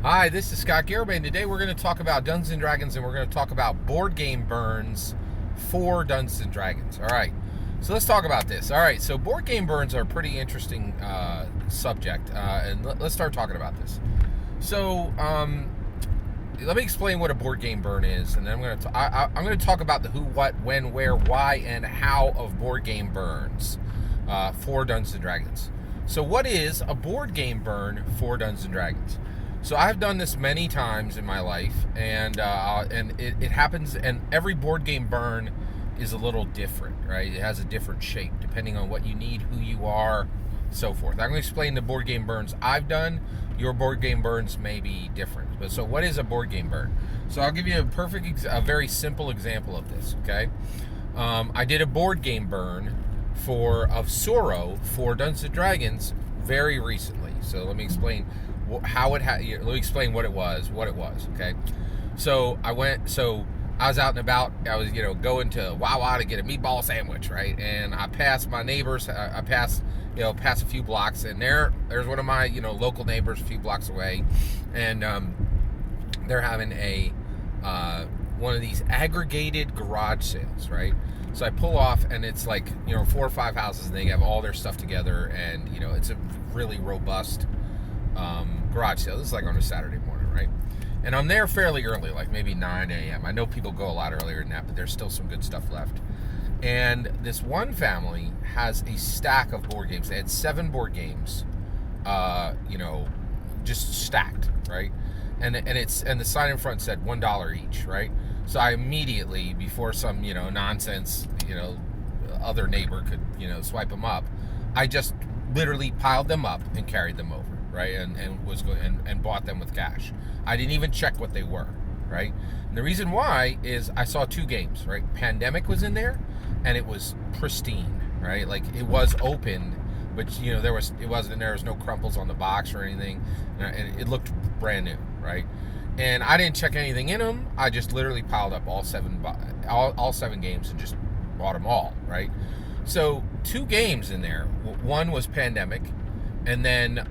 Hi, this is Scott Garibay, and today we're going to talk about Dungeons & Dragons, and we're going to talk about board game burns for Dungeons & Dragons. All right, so let's talk about this. All right, so board game burns are a pretty interesting subject, and let's start talking about this. So let me explain what a board game burn is, and then I'm going to talk about the who, what, when, where, why, and how of board game burns for Dungeons & Dragons. So what is a board game burn for Dungeons & Dragons? So I've done this many times in my life, and it happens, and every board game burn is a little different, right? It has a different shape depending on what you need, who you are, so forth. I'm going to explain the board game burns I've done. Your board game burns may be different. But so what is a board game burn? So I'll give you a very simple example of this, okay? I did a board game burn of Sorrow for Dungeons & Dragons very recently. So let me explain let me explain what it was, okay? So I was out and about. I was, going to Wawa to get a meatball sandwich, right? And I passed my neighbors. I passed a few blocks, and there's one of my, local neighbors a few blocks away, and they're having one of these aggregated garage sales, right? So I pull off, and it's like, 4 or 5 houses, and they have all their stuff together, and, it's a really robust garage sale. This is like on a Saturday morning, right? And I'm there fairly early, like maybe 9 a.m. I know people go a lot earlier than that, but there's still some good stuff left. And this one family has a stack of board games. They had 7 board games, just stacked, right? And the sign in front said $1 each, right? So I immediately, before some nonsense other neighbor could swipe them up, I just literally piled them up and carried them over, right? And bought them with cash. I didn't even check what they were, right? And the reason why is I saw 2 games, right? Pandemic was in there, and it was pristine, right? Like, it was open, but there was no crumples on the box or anything, and it looked brand new, right? And I didn't check anything in them. I just literally piled up all 7 games and just bought them all, right? So 2 games in there. One was Pandemic, and then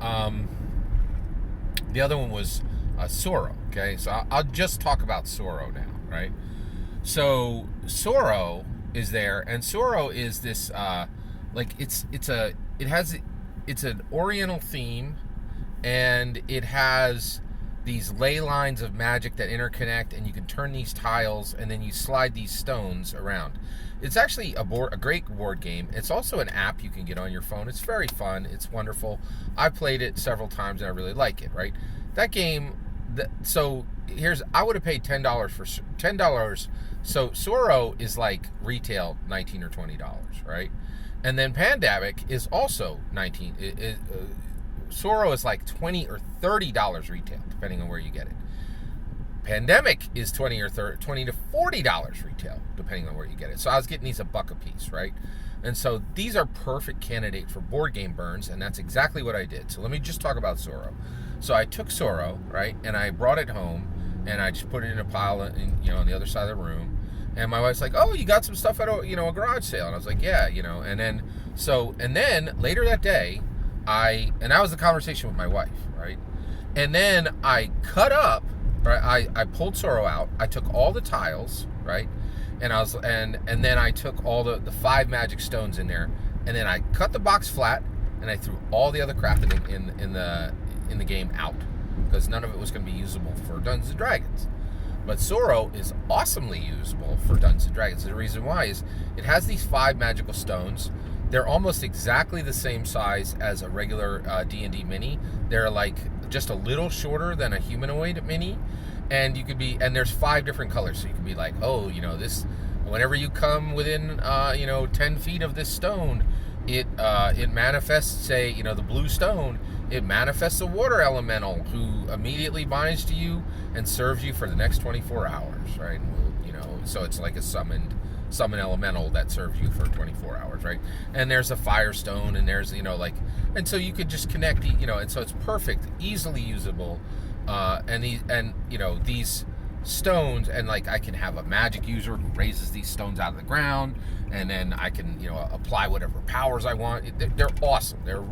the other one was Sorrow. Okay, so I'll just talk about Sorrow now, right? So Sorrow is there, and Sorrow is this it's an Oriental theme, and it has these ley lines of magic that interconnect, and you can turn these tiles, and then you slide these stones around. It's actually a great board game. It's also an app you can get on your phone. It's very fun. It's wonderful. I've played it several times, and I really like it, right? That game, I would have paid $10 for $10. So Sorrow is like retail $19 or $20, right? And then Pandemic is also $19. Sorrow is like $20 or $30 retail, depending on where you get it. Pandemic is $20 to $40 retail, depending on where you get it. So I was getting these $1 a piece, right? And so these are perfect candidates for board game burns, and that's exactly what I did. So let me just talk about Sorrow. So I took Sorrow, right, and I brought it home, and I just put it in a pile, on the other side of the room. And my wife's like, "Oh, you got some stuff at a garage sale?" And I was like, "Yeah, And then later that day, that was the conversation with my wife, right? And then I cut up, right? I pulled Sorrow out. I took all the tiles, right? And then I took all the 5 magic stones in there, and then I cut the box flat, and I threw all the other crap in the game out, because none of it was going to be usable for Dungeons & Dragons. But Sorrow is awesomely usable for Dungeons & Dragons. The reason why is it has these 5 magical stones. They're almost exactly the same size as a regular D&D mini. They're like just a little shorter than a humanoid mini, and there's 5 different colors. So you can be like, oh, this. Whenever you come within 10 feet of this stone, it manifests, say, the blue stone. It manifests a water elemental who immediately binds to you and serves you for the next 24 hours, right? So it's like a summon elemental that serves you for 24 hours, right? And there's a firestone, and there's, and so you could just connect, and so it's perfect, easily usable, these stones, and like I can have a magic user who raises these stones out of the ground, and then I can apply whatever powers I want. They're awesome. They're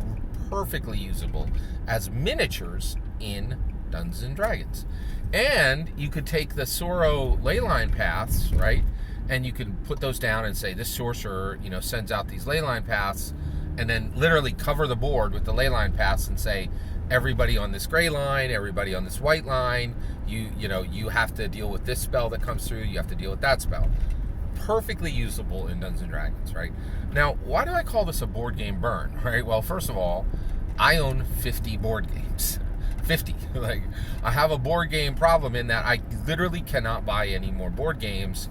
perfectly usable as miniatures in Dungeons and Dragons. And you could take the Sorrow leyline paths, right? And you can put those down and say, this sorcerer, sends out these leyline paths, and then literally cover the board with the leyline paths and say, everybody on this gray line, everybody on this white line, you have to deal with this spell that comes through, you have to deal with that spell. Perfectly usable in Dungeons and Dragons, right? Now, why do I call this a board game burn, right? Well, first of all, I own 50 board games. 50. Like, I have a board game problem in that I literally cannot buy any more board games,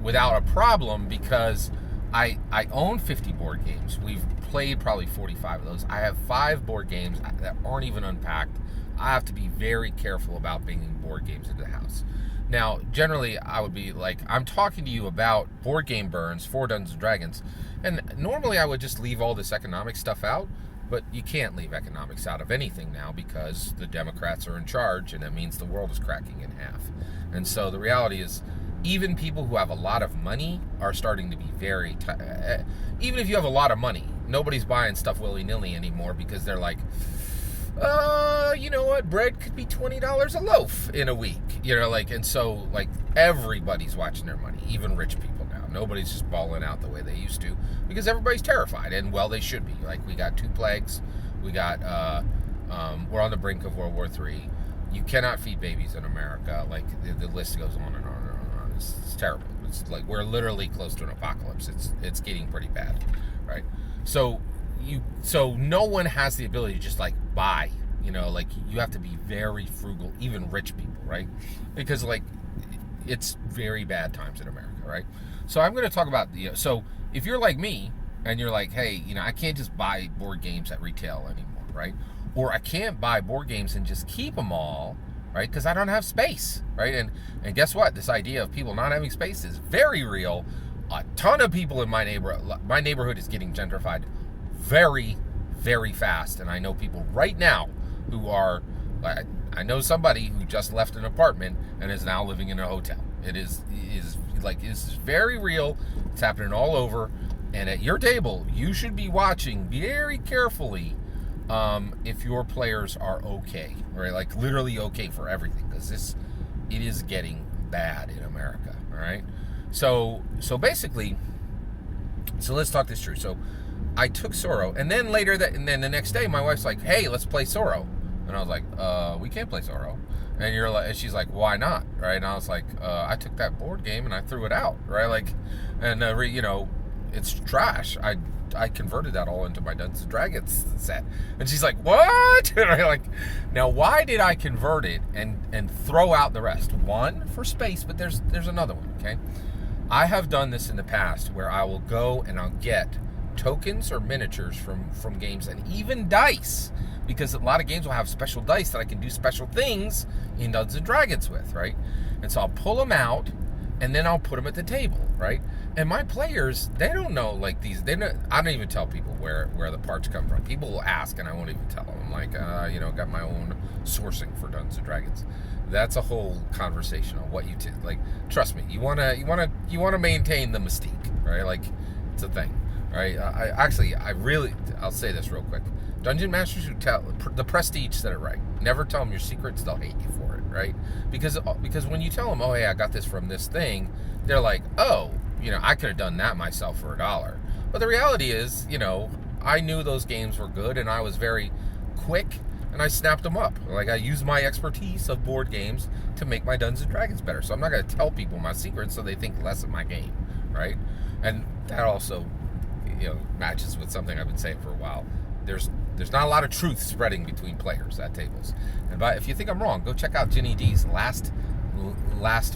without a problem, because I own 50 board games. We've played probably 45 of those. I have 5 board games that aren't even unpacked. I have to be very careful about bringing board games into the house. Now, generally, I would be like, I'm talking to you about board game burns for Dungeons & Dragons, and normally I would just leave all this economic stuff out, but you can't leave economics out of anything now because the Democrats are in charge, and that means the world is cracking in half. And so the reality is, even people who have a lot of money are starting to be very... even if you have a lot of money, nobody's buying stuff willy-nilly anymore because they're like, you know what, bread could be $20 a loaf in a week, and so, everybody's watching their money, even rich people now. Nobody's just balling out the way they used to because everybody's terrified, and, well, they should be. We got 2 plagues, we got, we're on the brink of World War III. You cannot feed babies in America. The list goes on and on and on and on. It's terrible. It's we're literally close to an apocalypse. It's getting pretty bad, right? So no one has the ability to just buy, you have to be very frugal, even rich people, right? Because it's very bad times in America, right? So I'm going to talk about, so if you're like me and you're like, hey, I can't just buy board games at retail anymore, right? Or I can't buy board games and just keep them all, right? Because I don't have space, right? And guess what? This idea of people not having space is very real. A ton of people in my neighborhood is getting gentrified very, very fast. And I know people right now who are, I know somebody who just left an apartment and is now living in a hotel. It's very real. It's happening all over. And at your table, you should be watching very carefully if your players are okay, right? Literally okay for everything, because it is getting bad in America, all right? So basically, let's talk this through. So I took Sorrow, and then the next day, my wife's like, "Hey, let's play Sorrow," and I was like, "We can't play Sorrow," and she's like, "Why not?" Right? And I was like, "I took that board game and I threw it out," right? It's trash. I converted that all into my Dungeons & Dragons set. And she's like, what? And I'm like, now why did I convert it and throw out the rest? One, for space, but there's another one, okay? I have done this in the past where I will go and I'll get tokens or miniatures from games, and even dice, because a lot of games will have special dice that I can do special things in Dungeons & Dragons with, right? And so I'll pull them out, and then I'll put them at the table, right? And my players, they don't know these. I don't even tell people where the parts come from. People will ask, and I won't even tell them. I'm like, got my own sourcing for Dungeons and Dragons. That's a whole conversation on what trust me, you wanna maintain the mystique, right? It's a thing, right? I'll say this real quick. Dungeon masters who tell the prestige said it right. Never tell them your secrets; they'll hate you for it, right? Because when you tell them, oh hey, I got this from this thing, they're like, oh, I could have done that myself for $1. But the reality is, I knew those games were good, and I was very quick, and I snapped them up. I used my expertise of board games to make my Dungeons and Dragons better. So I'm not going to tell people my secrets so they think less of my game, right? And that also, matches with something I've been saying for a while. There's not a lot of truth spreading between players at tables. And if you think I'm wrong, go check out Ginny D's last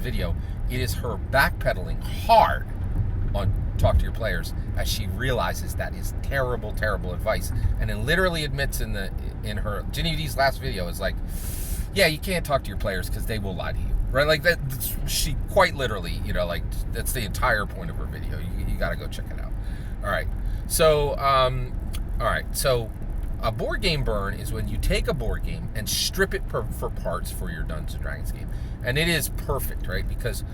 video. It is her backpedaling hard on talk to your players as she realizes that is terrible, terrible advice, and then literally admits in her Ginny D's last video is like, yeah, you can't talk to your players because they will lie to you, right? That she quite literally, that's the entire point of her video. You got to go check it out. All right, so a board game burn is when you take a board game and strip it for parts for your Dungeons & Dragons game. And it is perfect, right? Because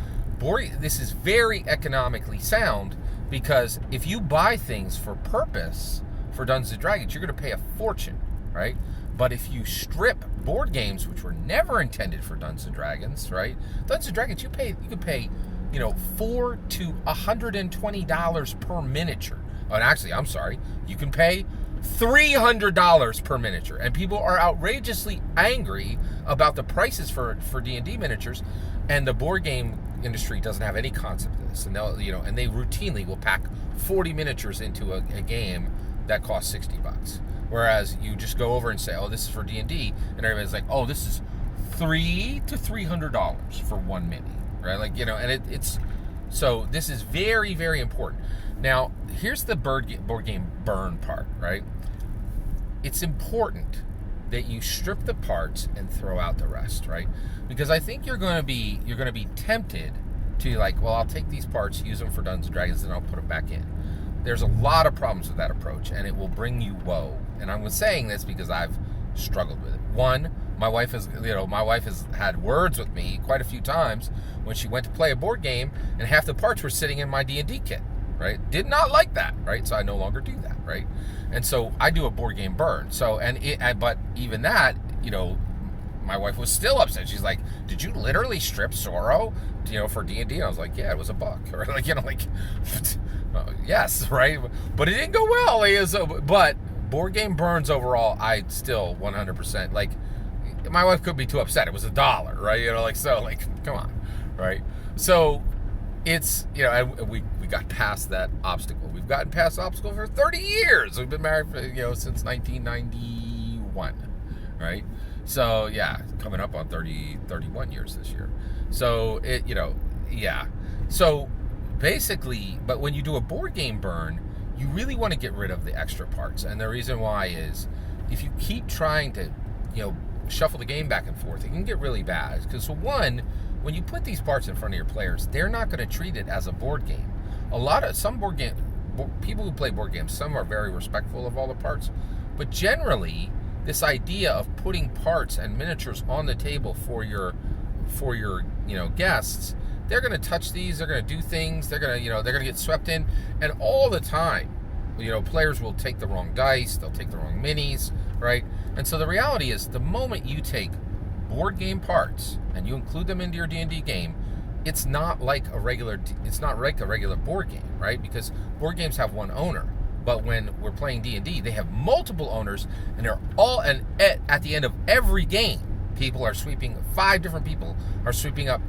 this is very economically sound, because if you buy things for purpose for Dungeons & Dragons, you're going to pay a fortune, right? But if you strip board games, which were never intended for Dungeons and Dragons, right? Dungeons and Dragons, you could pay, $4 to $120 per miniature. Oh, and actually, I'm sorry, you can pay $300 per miniature, and people are outrageously angry about the prices for D&D miniatures, and the board game industry doesn't have any concept of this, and and they routinely will pack 40 miniatures into a game that costs $60, whereas you just go over and say, oh, this is for D&D, and everybody's like, oh, this is $300 to $300 for one mini, right? And it's so this is very, very important. Now, here's the board game burn part, right? It's important that you strip the parts and throw out the rest, right? Because I think you're going to be tempted to well, I'll take these parts, use them for Dungeons and Dragons, and I'll put them back in. There's a lot of problems with that approach, and it will bring you woe. And I'm saying this because I've struggled with it. One, my wife has had words with me quite a few times when she went to play a board game, and half the parts were sitting in my D&D kit. Right? Did not like that, right? So I no longer do that, right? And so I do a board game burn. So, but even that, my wife was still upset. She's like, did you literally strip Zorro, for D&D? And I was like, yeah, it was a buck. Or yes, right? But it didn't go well. But board game burns overall, I still 100%, my wife could be too upset. It was $1, right? Come on, right? So, it's, we got past that obstacle. We've gotten past the obstacle for 30 years. We've been married for, since 1991, right? So, yeah, coming up on 31 years this year. So, yeah. So, basically, but when you do a board game burn, you really want to get rid of the extra parts. And the reason why is if you keep trying to, shuffle the game back and forth, it can get really bad. Because, for one, when you put these parts in front of your players, they're not going to treat it as a board game. People who play board games, some are very respectful of all the parts, but generally, this idea of putting parts and miniatures on the table for your guests, they're going to touch these, they're going to do things, they're going to get swept in, and all the time, players will take the wrong dice, they'll take the wrong minis, right? And so the reality is, the moment you take board game parts and you include them into your D&D game, it's not like a regular board game, right? Because board games have one owner, but when we're playing D&D, they have multiple owners, and they're all, and at the end of every game, 5 different people are sweeping up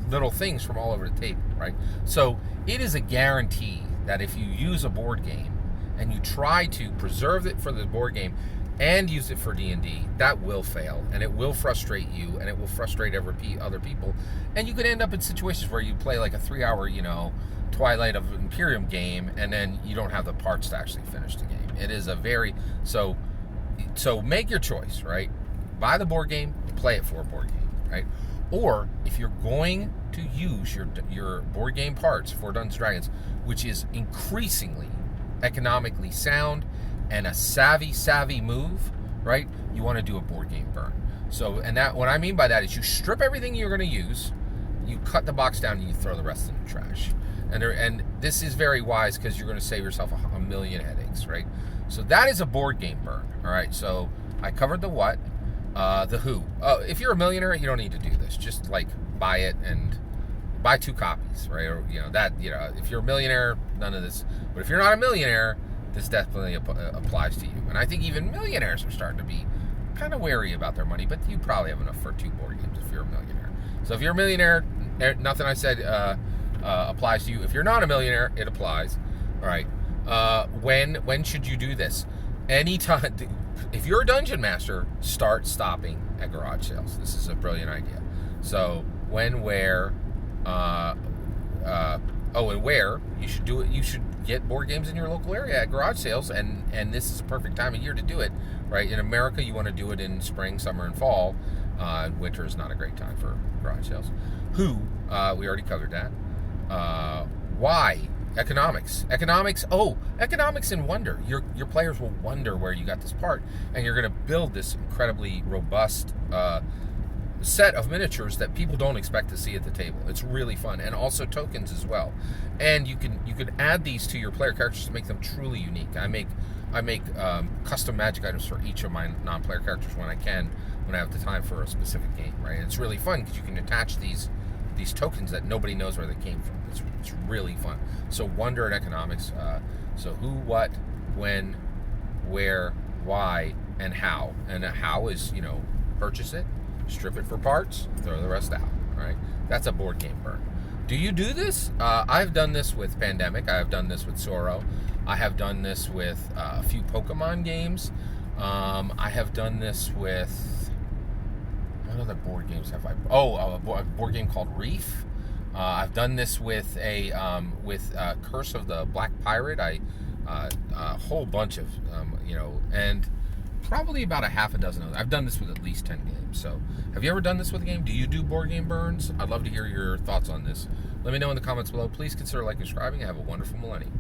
little things from all over the table, right? So it is a guarantee that if you use a board game and you try to preserve it for the board game and use it for D&D, that will fail, and it will frustrate you, and it will frustrate other people, and you could end up in situations where you play like a 3-hour, Twilight of Imperium game, and then you don't have the parts to actually finish the game. It is a very, so make your choice, right? Buy the board game, play it for a board game, right? Or if you're going to use your board game parts for Dungeons & Dragons, which is increasingly economically sound and a savvy move, right? You want to do a board game burn. So, and that, what I mean by that is you strip everything you're going to use, you cut the box down, and you throw the rest in the trash. And this is very wise because you're going to save yourself a million headaches, right? So that is a board game burn, all right? So I covered the what, the who. If you're a millionaire, you don't need to do this. Just buy it and buy 2 copies, right? Or if you're a millionaire, none of this. But if you're not a millionaire, this definitely applies to you. And I think even millionaires are starting to be kind of wary about their money, but you probably have enough for 2 board games if you're a millionaire. So if you're a millionaire, nothing I said applies to you. If you're not a millionaire, it applies. All right. When should you do this? Anytime. If you're a dungeon master, start stopping at garage sales. This is a brilliant idea. So when, where, and where you should do it. You should get board games in your local area at garage sales, and this is a perfect time of year to do it, right? In America, you want to do it in spring, summer, and fall. Winter is not a great time for garage sales. Who? We already covered that. Why? Economics and wonder. Your players will wonder where you got this part, and you're going to build this incredibly robust set of miniatures that people don't expect to see at the table. It's really fun, and also tokens as well. And you can add these to your player characters to make them truly unique. I make custom magic items for each of my non-player characters when I can, when I have the time for a specific game, right? And it's really fun because you can attach these tokens that nobody knows where they came from. It's really fun. So wonder and economics. So who, what, when, where, why, and how. And how is, purchase it, strip it for parts, throw the rest out, right? That's a board game burn. Do you do this? I've done this with Pandemic. I have done this with Sorrow. I have done this with a few Pokemon games. I have done this with... What other board games have I... a board game called Reef. I've done this with Curse of the Black Pirate. A whole bunch of, and probably about a half a dozen others. I've done this with at least 10 games. So, have you ever done this with a game? Do you do board game burns? I'd love to hear your thoughts on this. Let me know in the comments below. Please consider liking and subscribing. Have a wonderful millennium.